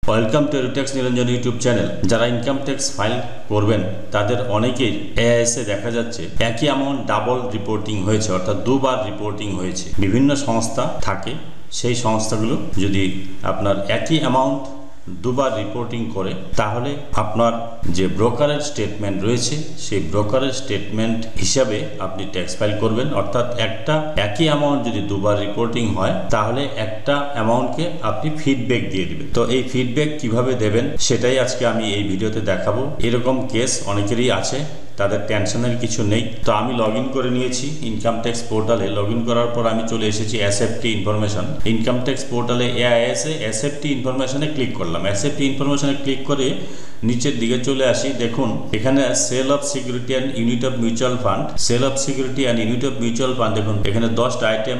Welcome to এডুটেক্স Niranjan YouTube channel. যারা income tax file করবেন তাদের অনেকেই এআইএসে দেখা যাচ্ছে একই অ্যামাউন্ট ডাবল রিপোর্টিং হয়েছে, অর্থাৎ দুবার রিপোর্টিং হয়েছে। বিভিন্ন সংস্থা থাকে, সেই সংস্থাগুলো যদি আপনার একই অ্যামাউন্ট দুবার রিপোর্টিং করে তাহলে আপনার যে ব্রোকারের স্টেটমেন্ট রয়েছে সেই ব্রোকারের স্টেটমেন্ট হিসাবে আপনি ট্যাক্স ফাইল করবেন। অর্থাৎ একই অ্যামাউন্ট যদি দুবার রিপোর্টিং হয় তাহলে একটা অ্যামাউন্টকে আপনি ফিডব্যাক দিয়ে দেবেন। তো এই ফিডব্যাক কিভাবে দেবেন সেটাই আজকে আমি এই ভিডিওতে দেখাবো। এরকম কেস অনেকেরই আছে, তাদের টেনশনের কিছু নেই। তো আমি লগ ইন করে নিয়েছি ইনকাম ট্যাক্স পোর্টালে। লগ ইন করার পর আমি চলে এসেছি এসএফটি ইনফরমেশন। ইনকাম ট্যাক্স পোর্টালে এআইএসে এসএফটি ইনফরমেশনে ক্লিক করলাম। এসএফটি ইনফরমেশনে ক্লিক করে নিচের দিকে চলে আসি। দেখুন এখানে sale of security and unit of mutual fund, sale of security and unit of mutual fund. দেখুন এখানে 10টা আইটেম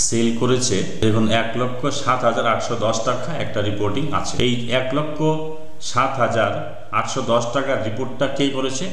সেল করেছে। দেখুন 1,07,810 টাকা একটা রিপোর্টিং আছে। এই 1,07,810 টাকার রিপোর্টটা কে করেছে?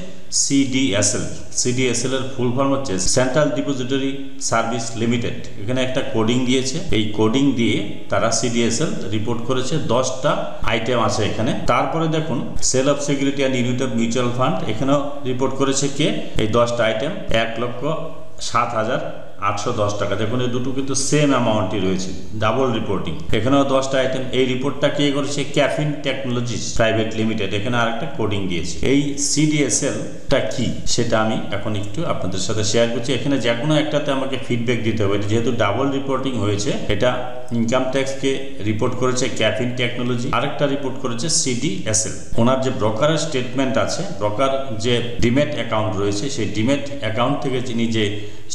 সিডিএসএল। সিডিএসএল এর ফুল ফর্ম হচ্ছে সেন্ট্রাল ডিপোজিটরি সার্ভিস লিমিটেড। এখানে একটা কোডিং দিয়েছে, এই কোডিং দিয়ে তারা সিডিএসএল রিপোর্ট করেছে। 10টা আইটেম আছে এখানে। তারপরে দেখুন sale of security and unit of mutual fund, এখানেও রিপোর্ট করেছে কে? এই 10টা আইটেম 1,07,810 টাকা। দেখুন এই দুটো কিন্তু সেম অ্যামাউন্টই রয়েছে, ডাবল রিপোর্টিং। এখানেও 10টা আইটেম। এই রিপোর্টটা কে করেছে? Caffeine technologies private limited. এখানে আরেকটা কোডিং দিয়েছে। এই সিডিএসএলটা কি সেটা আমি এখন একটু আপনাদের সাথে শেয়ার করছি। এখানে যে কোনো একটাতে আমাকে ফিডব্যাক দিতে হবে। যেহেতু ডাবল রিপোর্টিং হয়েছে, এটা ইনকাম ট্যাক্সকে রিপোর্ট করেছে ক্যাফিন টেকনোলজি, আরেকটা রিপোর্ট করেছে সিডিএসএল। ওনার যে ব্রোকারের স্টেটমেন্ট আছে, ব্রোকার যে ডিমেট অ্যাকাউন্ট রয়েছে, সেই ডিমেট অ্যাকাউন্ট থেকে তিনি যে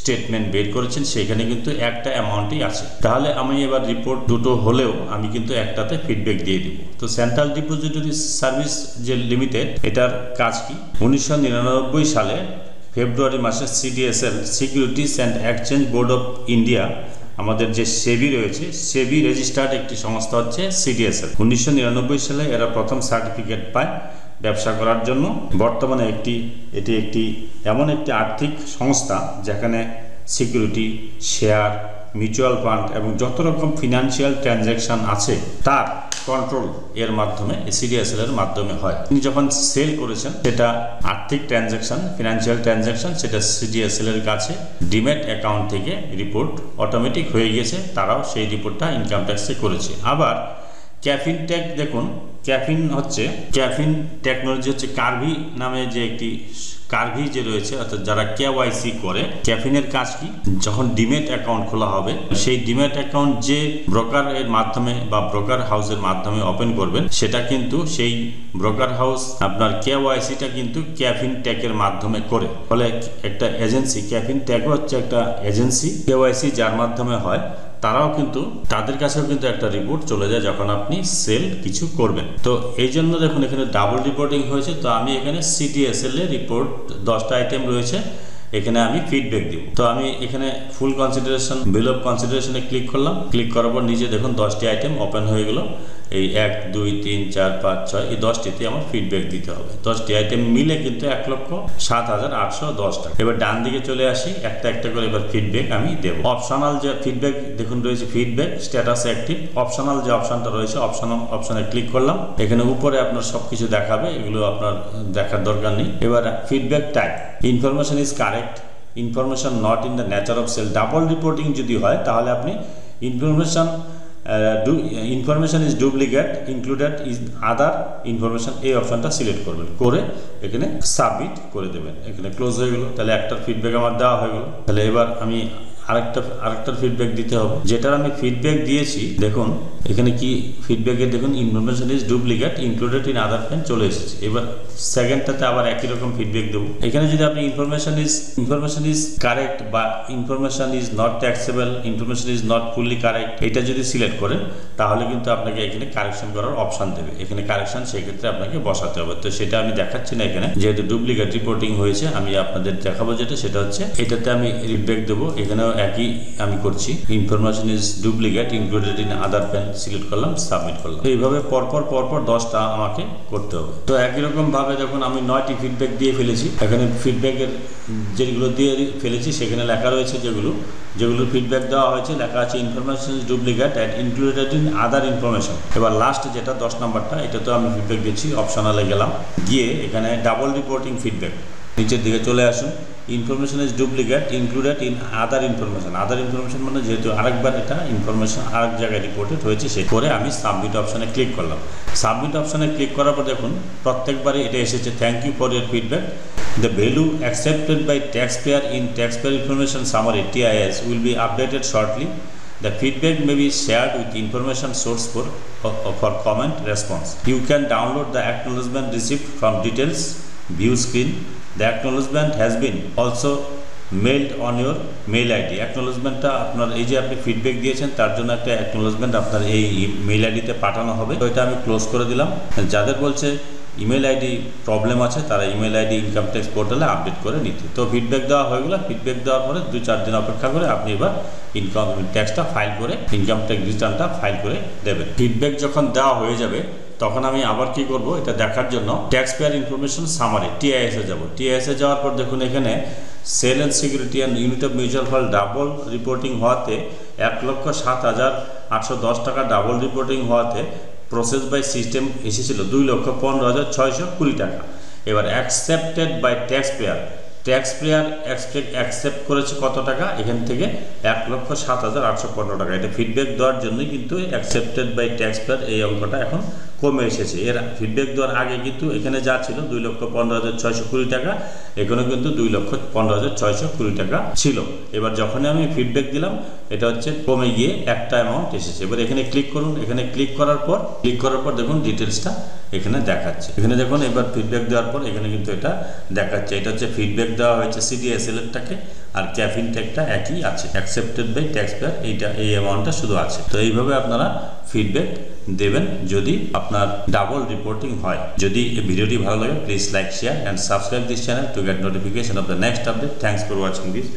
স্টেটমেন্ট বের করেছেন সেখানে কিন্তু একটা অ্যামাউন্টই আছে। তাহলে আমি এবার রিপোর্ট দুটো হলেও আমি কিন্তু একটাতে ফিডব্যাক দিয়ে দিব। তো সেন্ট্রাল ডিপোজিটরি সার্ভিস যে লিমিটেড, এটার কাজ কি? 1999 সালে ফেব্রুয়ারি মাসে CDSL, securities and exchange board of India, আমাদের যে সেবি রয়েছে, সেবি রেজিস্টার্ড একটি সংস্থা হচ্ছে সিডিএসএল। 1999 সালে এরা প্রথম সার্টিফিকেট পায় ব্যবসা করার জন্য। বর্তমানে এটি একটি এমন একটি আর্থিক সংস্থা যেখানে সিকিউরিটি, শেয়ার, মিউচুয়াল ফান্ড এবং যত রকম ফিনান্সিয়াল ট্রানজ্যাকশন আছে তার কন্ট্রোল এর মাধ্যমে, সিডিএসএল এর মাধ্যমে হয়। তিনি যখন সেল করেছেন সেটা আর্থিক ট্রানজ্যাকশন, ফিনান্সিয়াল ট্রানজ্যাকশন, সেটা সিডিএসএল এর কাছে ডিম্যাট অ্যাকাউন্ট থেকে রিপোর্ট অটোমেটিক হয়ে গেছে। তারাও সেই রিপোর্টটা ইনকাম ট্যাক্সে করেছে। আবার ক্যাফিন টেক, দেখুন ক্যাফিন টেকনোলজি হচ্ছে কার্ভি নামে যে একটি কার্ভি যে রয়েছে, অর্থাৎ যারা কেওয়াইসি করে। ক্যাফিনের কাজ কি? যখন ডিমেট অ্যাকাউন্ট খোলা হবে, সেই ডিমেট অ্যাকাউন্ট যে ব্রোকারের মাধ্যমে বা ব্রোকার হাউসের মাধ্যমে ওপেন করবেন, সেটা কিন্তু সেই ব্রোকার হাউস আপনার কেওয়াইসিটা কিন্তু ক্যাফিন টেকের মাধ্যমে করে। ফলে একটা এজেন্সি, ক্যাফিন টেকও হচ্ছে একটা এজেন্সি, কেওয়াইসি যার মাধ্যমে হয়, তারাও কিন্তু, তাদের কাছেও কিন্তু একটা রিপোর্ট চলে যায় যখন আপনি সেল কিছু করবেন। তো এই জন্য দেখুন এখানে ডাবল রিপোর্টিং হয়েছে। তো আমি এখানে সিডিএসএল এর রিপোর্ট 10টা আইটেম রয়েছে, এখানে আমি ফিডব্যাক দিব। তো আমি এখানে ফুল কনসিডারেশন, বিল অফ কনসিডারেশনে ক্লিক করলাম। ক্লিক করার পর নিচে দেখুন 10টি আইটেম ওপেন হয়ে গেল। এই 1, 2, 3, 4, 5, 6 এই 10টিতে আমার ফিডব্যাক দিতে হবে। 10টি আইটেম মিলে কিন্তু 1,07,810 টাকা। এবার ডান দিকে চলে আসি, একটা একটা করে এবার ফিডব্যাক আমি দেবো। অপশনাল যে ফিডব্যাক দেখুন রয়েছে, ফিডব্যাক স্ট্যাটাস অ্যাক্টিভ। অপশনাল যে অপশনটা রয়েছে, অপশনে ক্লিক করলাম। এখানে উপরে আপনার সবকিছু দেখাবে, এগুলো আপনার দেখার দরকার নেই। এবার feedback type, information is correct, information not in the nature of sale. Double reporting যদি হয় তাহলে আপনি information is duplicate, included is other information, এই অপশনটা সিলেক্ট করবেন, করে এখানে সাবমিট করে দেবেন। এখানে ক্লোজ হয়ে গেল। তাহলে একটার ফিডব্যাক আমার দেওয়া হয়ে গেল। তাহলে এবার আমি আরেকটার ফিডব্যাক দিতে হবে। যেটার আমি ফিডব্যাক দিয়েছি, দেখুন এখানে কি ফিডব্যাকে দেখুন information is duplicate, included in other file চলে এসেছে। এবার সেকেন্ডটাতে আবার একই রকম ফিডব্যাক দেবো। এখানে যদি আপনি ইনফরমেশন ইজ কারেক্ট বা information is not taxable, information is not fully correct, এটা যদি সিলেক্ট করেন তাহলে কিন্তু আপনাকে এখানে কারেকশন করার অপশন দেবে। এখানে কারেকশন সেক্ষেত্রে আপনাকে বসাতে হবে। তো সেটা আমি দেখাচ্ছি না এখানে, যেহেতু ডুপ্লিকেট রিপোর্টিং হয়েছে। আমি আপনাদের দেখাবো সেটা হচ্ছে এটাতে আমি ফিডব্যাক দেবো। এখানেও একই আমি করছি, information is duplicate, included in other file select করলাম, সাবমিট করলাম। এইভাবে পরপর 10টা আমাকে করতে হবে। তো একই রকম ভাবে দেখুন আমি 9টি ফিডব্যাক দিয়ে ফেলেছি। এখানে ফিডব্যাকের যেগুলো দিয়ে ফেলেছি সেখানে লেখা রয়েছে যেগুলো যেগুলোর ফিডব্যাক দেওয়া হয়েছে লেখা আছে information is duplicate and included in other information. এবার লাস্ট যেটা 10 নম্বরটা, এটা তো আমি ফিডব্যাক দিচ্ছি, অপশনালে গেলাম, গিয়ে এখানে ডাবল রিপোর্টিং ফিডব্যাক নিচের দিকে চলে আসুন। Information is duplicate included in other information. Other information মানে যেহেতু আরেকবার এটা ইনফরমেশন আরেক জায়গায় রিপোর্টেড হয়েছে, সে করে আমি সাবমিট অপশানে ক্লিক করলাম। সাবমিট অপশানে ক্লিক করার পর দেখুন প্রত্যেকবারই এটা এসেছে thank you for your feedback. The value accepted by taxpayer in taxpayer information summary (TIS) will be updated shortly. The feedback may be shared with information source for comment response. You can download the acknowledgement receipt from details view screen. The acknowledgement has been also mailed on your mail ID. অ্যাকনোলেজমেন্টটা আপনার এই যে আপনি feedback দিয়েছেন তার জন্য একটা acknowledgement আপনার এই মেইল আইডিতে পাঠানো হবে। তো এটা আমি ক্লোজ করে দিলাম। যাদের বলছে ইমেল আইডি প্রবলেম আছে তারা ইমেল আইডি ইনকাম ট্যাক্স পোর্টালে আপডেট করে নিতে। তো ফিডব্যাক দেওয়া হয়ে গেল। ফিডব্যাক দেওয়ার পরে 2-4 দিন অপেক্ষা করে আপনি এবার ইনকাম ট্যাক্সটা ফাইল করে ইনকাম ট্যাক্স রিটার্নটা ফাইল করে দেবেন। ফিডব্যাক যখন দেওয়া হয়ে যাবে তখন আমি আবার কি করব, এটা দেখার জন্য ট্যাক্স পেয়ার ইনফরমেশন সামারি TIS-এ যাব। TIS-এ যাওয়ার পর দেখুন এখানে sale and security and unit of mutual fund double reporting হওয়াতে 1,07,810 টাকা ডাবল রিপোর্টিং হওয়াতে প্রসেস বাই সিস্টেম এসেছিল 2,15,620 টাকা। এবার accepted by taxpayer accept করেছে কত টাকা, এখান থেকে 1,07,815 টাকা। এটা ফিডব্যাক দেওয়ার জন্যই কিন্তু অ্যাকসেপ্টেড বাই ট্যাক্স পেয়ার এই অঙ্কটা এখন কমে এসেছে। এর ফিডব্যাক দেওয়ার আগে কিন্তু এখানে যা ছিল 2,15,620 টাকা, এখানে কিন্তু 2,15,620 টাকা ছিল। এবার যখনই আমি ফিডব্যাক দিলাম এটা হচ্ছে কমে গিয়ে একটা অ্যামাউন্ট এসেছে। এবার এখানে ক্লিক করুন। এখানে ক্লিক করার পর দেখুন ডিটেলসটা এখানে দেখাচ্ছে। এখানে দেখুন এবার ফিডব্যাক দেওয়ার পর এখানে কিন্তু এটা দেখাচ্ছে। এটা হচ্ছে ফিডব্যাক দেওয়া হয়েছে CDSL-টাকে, আর ক্যাফিন ট্যাগটা একই আছে, অ্যাকসেপ্টেড বাই ট্যাক্স পেয়ার এই অ্যামাউন্টটা শুধু আছে। তো এইভাবে আপনারা ফিডব্যাক দেবেন যদি আপনার ডাবল রিপোর্টিং হয়। যদি ভিডিওটি ভালো লাগে please like, share and subscribe this channel to get notification off the next update. Thanks for watching this.